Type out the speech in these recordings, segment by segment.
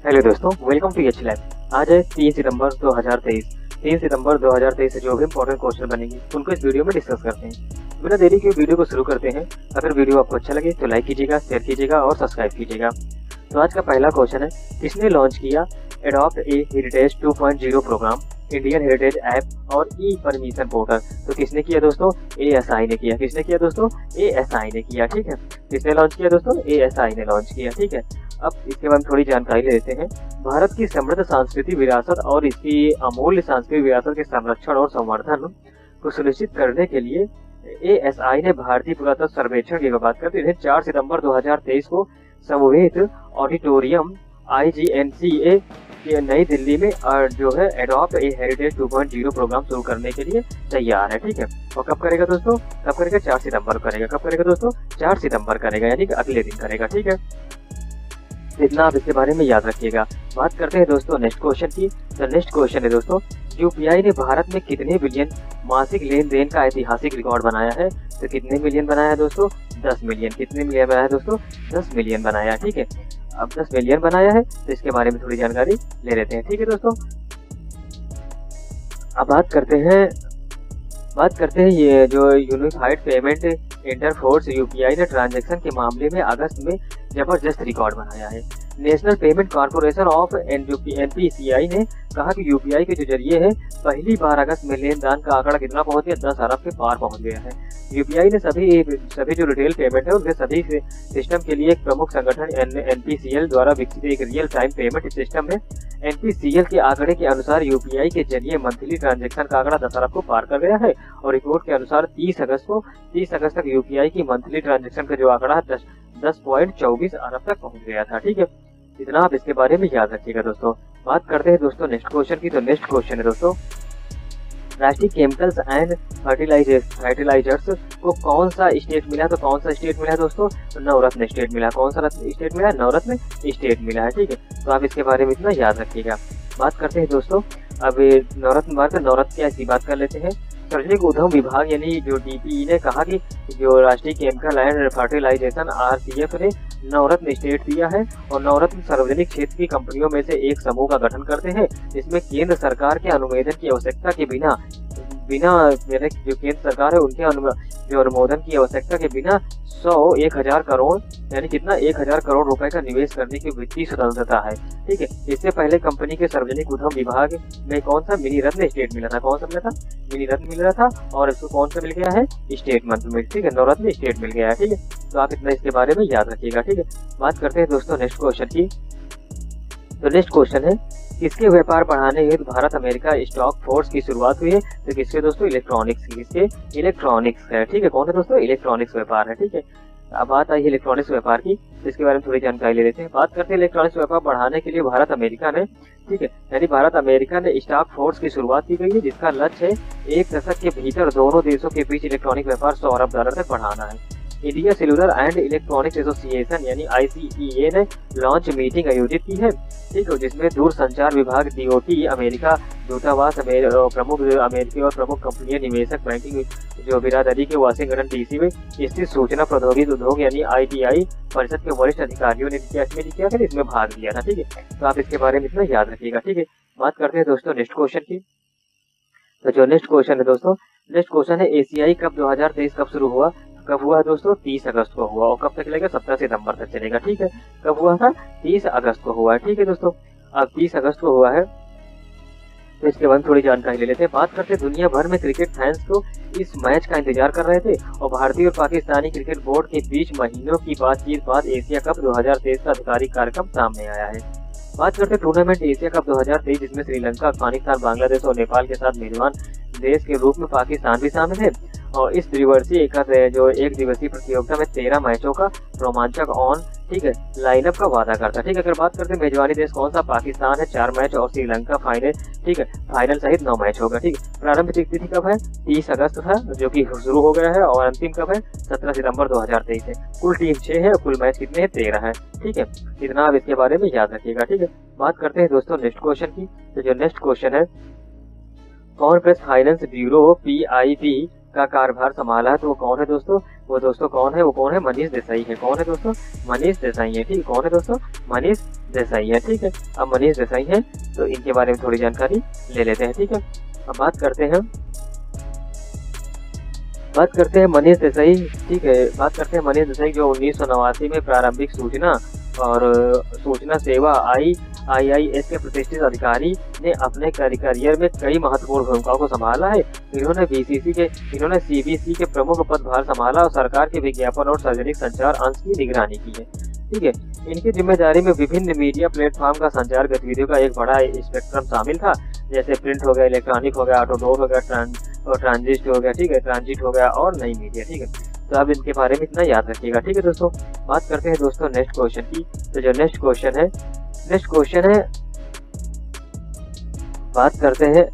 Hello दोस्तों, welcome to H lab. आज है 3 सितंबर 2023। 3 सितंबर 2023 से जो भी इंपॉर्टेंट क्वेश्चन बनेंगे उनको इस वीडियो में डिस्कस करते हैं। बिना देरी के वीडियो को शुरू करते हैं। अगर वीडियो आपको अच्छा लगे तो लाइक कीजिएगा, शेयर कीजिएगा और सब्सक्राइब कीजिएगा। तो आज का पहला क्वेश्चन है, किसने लॉन्च किया adopt a heritage 2.0 programme, Indian heritage app और ई परमिशन पोर्टल। तो किसने किया दोस्तों? ASI ने किया। किसने किया दोस्तों? ASI ने किया। ठीक है, किसने लॉन्च किया दोस्तों? ASI ने लॉन्च किया। ठीक है, अब इसके बारे में थोड़ी जानकारी लेते हैं। भारत की समृद्ध सांस्कृतिक विरासत और इसकी अमूल्य सांस्कृतिक विरासत के संरक्षण और संवर्धन को सुनिश्चित करने के लिए ASI ने भारतीय पुरातत्व सर्वेक्षण की बात करते हैं 4 सितंबर 2023 को समवेत ऑडिटोरियम IGNCA नई दिल्ली में जो है एडॉप्ट ए हेरिटेज 2.0 प्रोग्राम शुरू करने के लिए तैयार है। ठीक है, और कब करेगा दोस्तों? कब करेगा? 4 सितंबर करेगा। कब करेगा दोस्तों? 4 सितंबर करेगा, यानी कि अगले दिन करेगा। ठीक है, इतना आप इसके बारे में याद रखिएगा। बात करते हैं दोस्तों नेक्स्ट क्वेश्चन की। तो नेक्स्ट क्वेश्चन है दोस्तों, यूपीआई ने भारत में कितने बिलियन मासिक लेन देन का ऐतिहासिक रिकॉर्ड बनाया है? तो कितने मिलियन बनाया है दोस्तों? 10 मिलियन। कितने मिलियन बनाया है दोस्तों? 10 मिलियन बनाया। ठीक है, अब 10 मिलियन बनाया है तो इसके बारे में थोड़ी जानकारी ले लेते हैं। ठीक है दोस्तों, अब बात करते हैं ये जो यूनिफाइड पेमेंट इंटरफोर्स यूपीआई ने ट्रांजैक्शन के मामले में अगस्त में जबरदस्त रिकॉर्ड बनाया है। National payment corporation of NPCI ने कहा कि यूपीआई के जो जरिए है पहली बार अगस्त में लेन देन का आंकड़ा कितना पहुंच गया? 10 अरब के पार पहुंच गया है। यूपीआई ने सभी जो रिटेल पेमेंट है उनके सभी सिस्टम के लिए एक प्रमुख संगठन NPCL द्वारा विकसित एक रियल टाइम पेमेंट सिस्टम है। NPCL के आंकड़े के अनुसार यूपीआई के जरिए मंथली ट्रांजैक्शन का आंकड़ा 10 अरब को पार कर गया है और रिपोर्ट के अनुसार 30 अगस्त तक यूपीआई की मंथली ट्रांजैक्शन का जो आंकड़ा 10.24 अरब तक पहुंच गया था। ठीक है, इतना आप इसके बारे में याद रखिएगा दोस्तों। बात करते हैं दोस्तों नेक्स्ट क्वेश्चन की। तो नेक्स्ट क्वेश्चन है दोस्तों, राष्ट्रीय केमिकल्स एंड फर्टिलाइजर्स को कौन सा स्टेट मिला? तो कौन सा स्टेट मिला दोस्तों? नवरत्न स्टेट मिला। कौन सा स्टेट मिला? नवरत्न स्टेट मिला है। ठीक है, तो आप इसके बारे में इतना याद रखिएगा। बात करते हैं दोस्तों, अब नवरत्न क्या ऐसी बात कर लेते हैं। सार्वजनिक उद्यम विभाग यानी जो DPE ने कहा कि जो राष्ट्रीय केमिकल एंड फर्टिलाइजेशन RCF ने नवरत्न स्टेट दिया है और नवरत्न सार्वजनिक क्षेत्र की कंपनियों में से एक समूह का गठन करते हैं। इसमें केंद्र सरकार के अनुमोदन की आवश्यकता के बिना जो केंद्र सरकार है उनके जो अनुमोदन की आवश्यकता के बिना 1,000 करोड़ यानी कितना 1,000 करोड़ रुपए का निवेश करने की वित्तीय स्वतंत्रता है। ठीक है, इससे पहले कंपनी के सार्वजनिक उद्यम विभाग में कौन सा मिनी रत्न स्टेट मिला था? कौन सा मिला था? मिनी रत्न मिल रहा था और इसको कौन सा मिल गया है? स्टेट मंत्र मिल। ठीक है, नवरत्न स्टेट मिल गया है। ठीक है, तो आप इतना इसके बारे में याद रखिएगा। ठीक है, बात करते हैं दोस्तों नेक्स्ट क्वेश्चन की। तो नेक्स्ट क्वेश्चन है, किसके व्यापार बढ़ाने हेतु भारत अमेरिका स्टॉक फोर्स की शुरुआत हुई है? तो किसके दोस्तों? इलेक्ट्रॉनिक्स की। किसके? इलेक्ट्रॉनिक्स है। ठीक है, कौन है दोस्तों? इलेक्ट्रॉनिक्स व्यापार है। ठीक है, अब बात आई इलेक्ट्रॉनिक्स व्यापार की, तो इसके बारे में थोड़ी जानकारी ले लेते हैं। बात करते हैं इलेक्ट्रॉनिक्स व्यापार बढ़ाने के लिए भारत अमेरिका ने, ठीक है, यानी भारत अमेरिका ने स्टॉक फोर्स की शुरुआत की गई है जिसका लक्ष्य है 1 दशक के भीतर दोनों देशों के बीच इलेक्ट्रॉनिक व्यापार 100 अरब डॉलर तक बढ़ाना है। India cellular and electronics association यानी ICEA ने लॉन्च मीटिंग आयोजित की है। ठीक है, जिसमें दूरसंचार विभाग, DOT, अमेरिका दूतावास, प्रमुख अमेरिकी और प्रमुख कंपनियां, निवेशक, बैंकिंग जो बिरादरी के वाशिंगटन DC में स्थित सूचना प्रौद्योगिकी उद्योग यानी ITI परिषद के वरिष्ठ अधिकारियों ने इसमें भाग लिया था। ठीक है, तो आप इसके बारे में इतना याद रखिएगा। ठीक है, बात करते हैं दोस्तों नेक्स्ट क्वेश्चन की। तो जो नेक्स्ट क्वेश्चन है दोस्तों, नेक्स्ट क्वेश्चन है ACI कप 2023 कब शुरू हुआ? कब हुआ दोस्तों? 30 अगस्त को हुआ और कब तक चलेगा? 17 सितंबर तक चलेगा। ठीक है, कब हुआ था? 30 अगस्त को हुआ है। ठीक है दोस्तों, अब 30 अगस्त को हुआ है तो इसके बाद थोड़ी जानकारी ले लेते हैं। बात करते हैं, दुनिया भर में क्रिकेट फैंस तो इस मैच का इंतजार कर रहे थे और भारतीय और पाकिस्तानी क्रिकेट बोर्ड के बीच महीनों की बातचीत बाद एशिया कप 2023 का आधिकारिक कार्यक्रम सामने आया है। बात करते हैं टूर्नामेंट एशिया कप 2023 जिसमें श्रीलंका, अफगानिस्तान, बांग्लादेश और नेपाल के साथ मेजबान देश के रूप में पाकिस्तान भी शामिल है और इस त्रिवर्षीय एक दिवसीय प्रतियोगिता में 13 मैचों का रोमांचक ठीक है लाइनअप का वादा करता है। ठीक है, अगर बात करते हैं मेजबानी देश कौन सा? पाकिस्तान है, 4 मैच और श्रीलंका फाइनल। ठीक है, फाइनल सहित 9 मैच होगा। ठीक है, प्रारंभिक तिथि कब है? 30 अगस्त था जो कि शुरू हो गया है और अंतिम कब है? 17 सितंबर 2023 है। कुल टीम 6 है और कुल मैच कितने हैं? 13 है। ठीक है, इतना आप इसके बारे में याद रखिएगा। ठीक है, बात करते हैं दोस्तों नेक्स्ट क्वेश्चन की। तो जो नेक्स्ट क्वेश्चन है, कॉर्पोरेट फाइनेंस ब्यूरो PIB का कार्यभार संभाला है, तो वो कौन है दोस्तों? वो दोस्तों कौन है? वो कौन है? मनीष देसाई है। कौन है दोस्तों? मनीष देसाई है। ठीक, कौन है दोस्तों? मनीष देसाई है। ठीक है, अब मनीष देसाई है तो इनके बारे में थोड़ी जानकारी ले लेते हैं। ठीक है, अब बात करते हैं मनीष देसाई। ठीक है, बात करते हैं मनीष देसाई जो 1989 में प्रारंभिक सूचना सेवा IIS के प्रतिष्ठित अधिकारी ने अपने करियर में कई महत्वपूर्ण भूमिकाओं को संभाला है। इन्होंने CBC के प्रमुख पदभार संभाला और सरकार के विज्ञापन और सार्वजनिक संचार अंश की निगरानी की है। ठीक है, इनकी जिम्मेदारी में विभिन्न मीडिया प्लेटफॉर्म का संचार गतिविधियों का एक बड़ा स्पेक्ट्रम शामिल था, जैसे प्रिंट हो गया, इलेक्ट्रॉनिक हो गया, आउटडोर हो गया, ट्रांजिट हो गया। ठीक है, ट्रांजिट हो गया और नई मीडिया। ठीक है, तो आप इनके बारे में इतना याद रखिएगा। ठीक है दोस्तों, बात करते हैं दोस्तों नेक्स्ट क्वेश्चन की। तो जो नेक्स्ट क्वेश्चन है बात करते हैं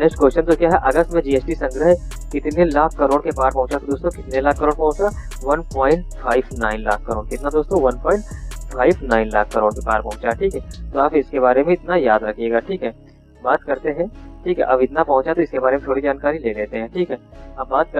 नेक्स्ट क्वेश्चन तो क्या है? अगस्त में GST संग्रह कितने लाख करोड़ के पार पहुंचा? तो दोस्तों कितने लाख करोड़ पहुंचा? 1.59 लाख करोड़। कितना दोस्तों? 1.59 लाख करोड़ के पार पहुंचा। ठीक है, तो आप इसके बारे में इतना याद रखिएगा। ठीक है, बात करते हैं। ठीक है, अब इतना पहुंचा तो इसके बारे में थोड़ी जानकारी ले लेते हैं। ठीक है, अब बात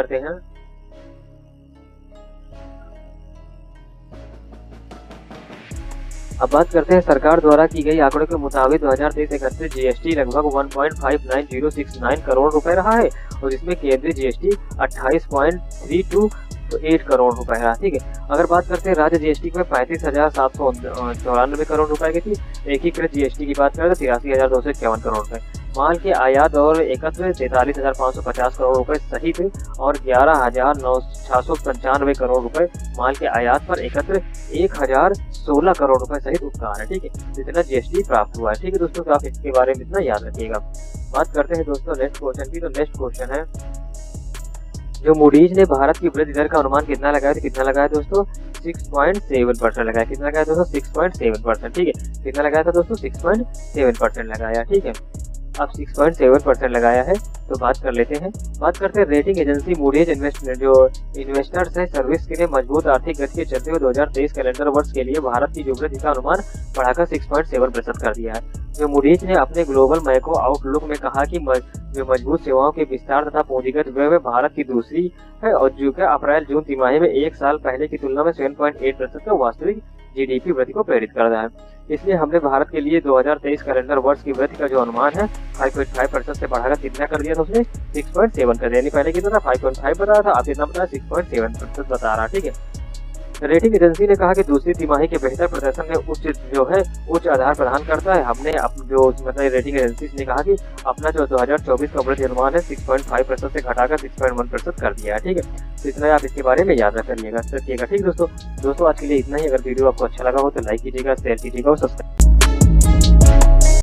करते हैं सरकार द्वारा की गई आंकड़ों के मुताबिक 2023-31 GST लगभग 1.59069 करोड़ रुपए रहा है और इसमें केंद्रीय GST 28.328 करोड़ रुपए रहा। ठीक है, अगर बात करते हैं राज्य GST में 35,794 करोड़ रुपए की थी। एकीकृत GST की बात करें तो 83,251 करोड़ रुपए। माल के आयात और एकत्र 43,550 करोड़ रुपए सहित और 11,695 करोड़ रुपए माल के आयात पर एकत्र 1,016 करोड़ रुपए सहित उपकार है। ठीक है, जितना GST प्राप्त हुआ है। ठीक है दोस्तों, तो आप इसके बारे में इतना याद रखिएगा। बात करते हैं दोस्तों नेक्स्ट क्वेश्चन की। तो नेक्स्ट क्वेश्चन है जो मूडीज ने भारत की वृद्धि दर का अनुमान कितना लगाया? तो कितना लगाया दोस्तों? 6.7% लगाया। कितना लगाया दोस्तों? 6.7%। ठीक है, कितना लगाया था दोस्तों? 6.7% लगाया। ठीक है, अब 6.7% लगाया है तो बात कर लेते हैं। बात करते हैं रेटिंग एजेंसी मूडीज जो इन्वेस्टर्स है सर्विस के लिए मजबूत आर्थिक गति के चलते हुए 2023 कैलेंडर वर्ष के लिए भारत की वृद्धि का अनुमान बढ़ाकर 6.7% कर दिया है। जो मूडीज ने अपने ग्लोबल मैक्रो आउटलुक में कहा कि जो मजबूत सेवाओं के विस्तार तथा पूंजीगत व्यय में भारत की दूसरी है और जो कि अप्रैल-जून तिमाही में एक साल पहले की तुलना में 7.8% का वास्तविक GDP वृद्धि को प्रेरित कर रहा है। इसलिए हमने भारत के लिए 2023 कैलेंडर वर्ष की वृद्धि का जो अनुमान है 5.5% से बढ़ाकर कितना कर दिया? तो उसने 6.7 कर दिया। यानी पहले कितना था? 5.5 बता रहा था, अब कितना बता? 6.7% बता रहा। ठीक है, रेटिंग एजेंसी ने कहा कि दूसरी तिमाही के बेहतर प्रदर्शन में उच्च आधार प्रदान करता है। हमने रेटिंग एजेंसी ने कहा कि अपना जो 2024 का वृद्धि अनुमान है 6.5% से घटाकर 6.1% कर दिया है। ठीक है, तो इतना आप इसके बारे में याद रखिएगा। ठीक दोस्तों आज के लिए इतना ही। अगर वीडियो आपको अच्छा लगा हो तो लाइक कीजिएगा, शेयर कीजिएगा और सब्सक्राइब